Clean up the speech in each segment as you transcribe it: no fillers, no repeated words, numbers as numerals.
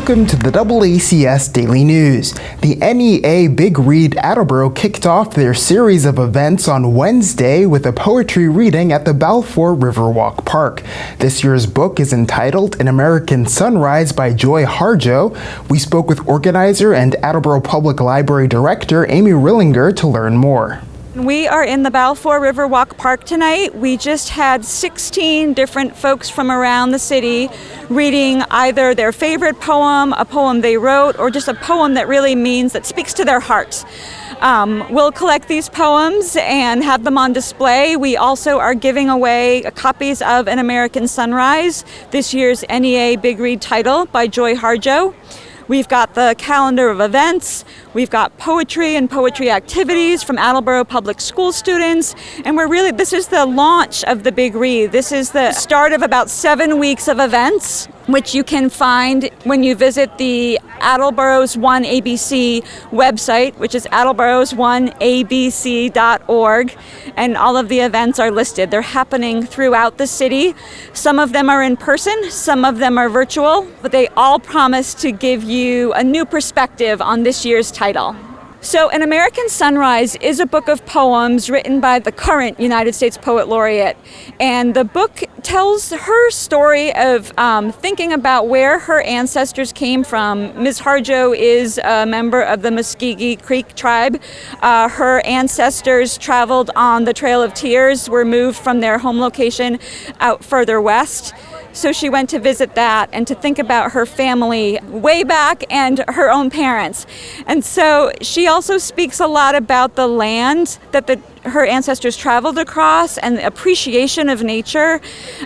Welcome to the DoubleACS Daily News. The NEA Big Read Attleboro kicked off their series of events on Wednesday with a poetry reading at the Balfour Riverwalk Park. This year's book is entitled An American Sunrise by Joy Harjo. We spoke with organizer and Attleboro Public Library Director Amy Rillinger to learn more. We are in the Balfour Riverwalk Park tonight. We just had 16 different folks from around the city reading either their favorite poem, a poem they wrote, or just a poem that really that speaks to their heart. We'll collect these poems and have them on display. We also are giving away copies of An American Sunrise, this year's NEA Big Read title by Joy Harjo. We've got the calendar of events, we've got poetry and poetry activities from Attleboro Public School students, and this is the launch of the Big Read. This is the start of about 7 weeks of events, which you can find when you visit the Attleboro's One ABC website, which is attleboros1abc.org, and all of the events are listed. They're happening throughout the city. Some of them are in person, some of them are virtual, but they all promise to give you a new perspective on this year's title. So An American Sunrise is a book of poems written by the current United States Poet Laureate. And the book tells her story of thinking about where her ancestors came from. Ms. Harjo is a member of the Muskogee Creek tribe. Her ancestors traveled on the Trail of Tears, were moved from their home location out further west. So she went to visit that and to think about her family way back and her own parents. And so she also speaks a lot about the land that her ancestors traveled across and the appreciation of nature,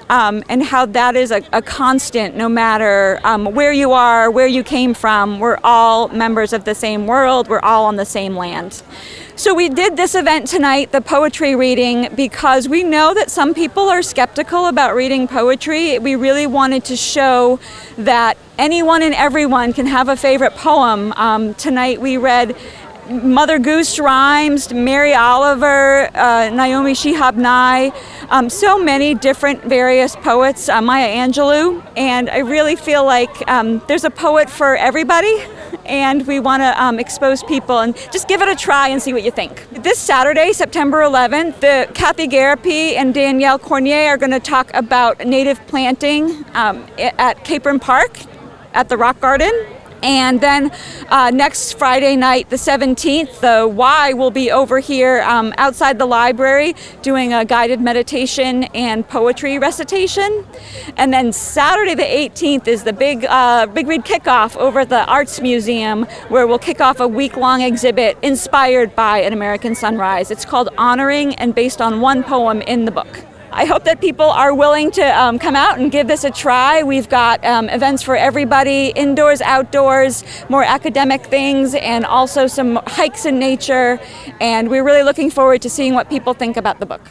and how that is a constant no matter where you are, where you came from. We're all members of the same world. We're all on the same land. So we did this event tonight, the poetry reading, because we know that some people are skeptical about reading poetry. We really wanted to show that anyone and everyone can have a favorite poem. Tonight we read Mother Goose Rhymes, Mary Oliver, Naomi Shihab Nye, so many different various poets, Maya Angelou, and I really feel like there's a poet for everybody, and we want to expose people and just give it a try and see what you think. This Saturday, September 11th, Kathy Garapi and Danielle Cornier are going to talk about native planting at Capron Park at the Rock Garden. And then next Friday night, the 17th, the Y will be over here outside the library doing a guided meditation and poetry recitation. And then Saturday the 18th is the Big Read kickoff over at the Arts Museum, where we'll kick off a week-long exhibit inspired by An American Sunrise. It's called Honoring and based on one poem in the book. I hope that people are willing to come out and give this a try. We've got events for everybody, indoors, outdoors, more academic things, and also some hikes in nature. And we're really looking forward to seeing what people think about the book.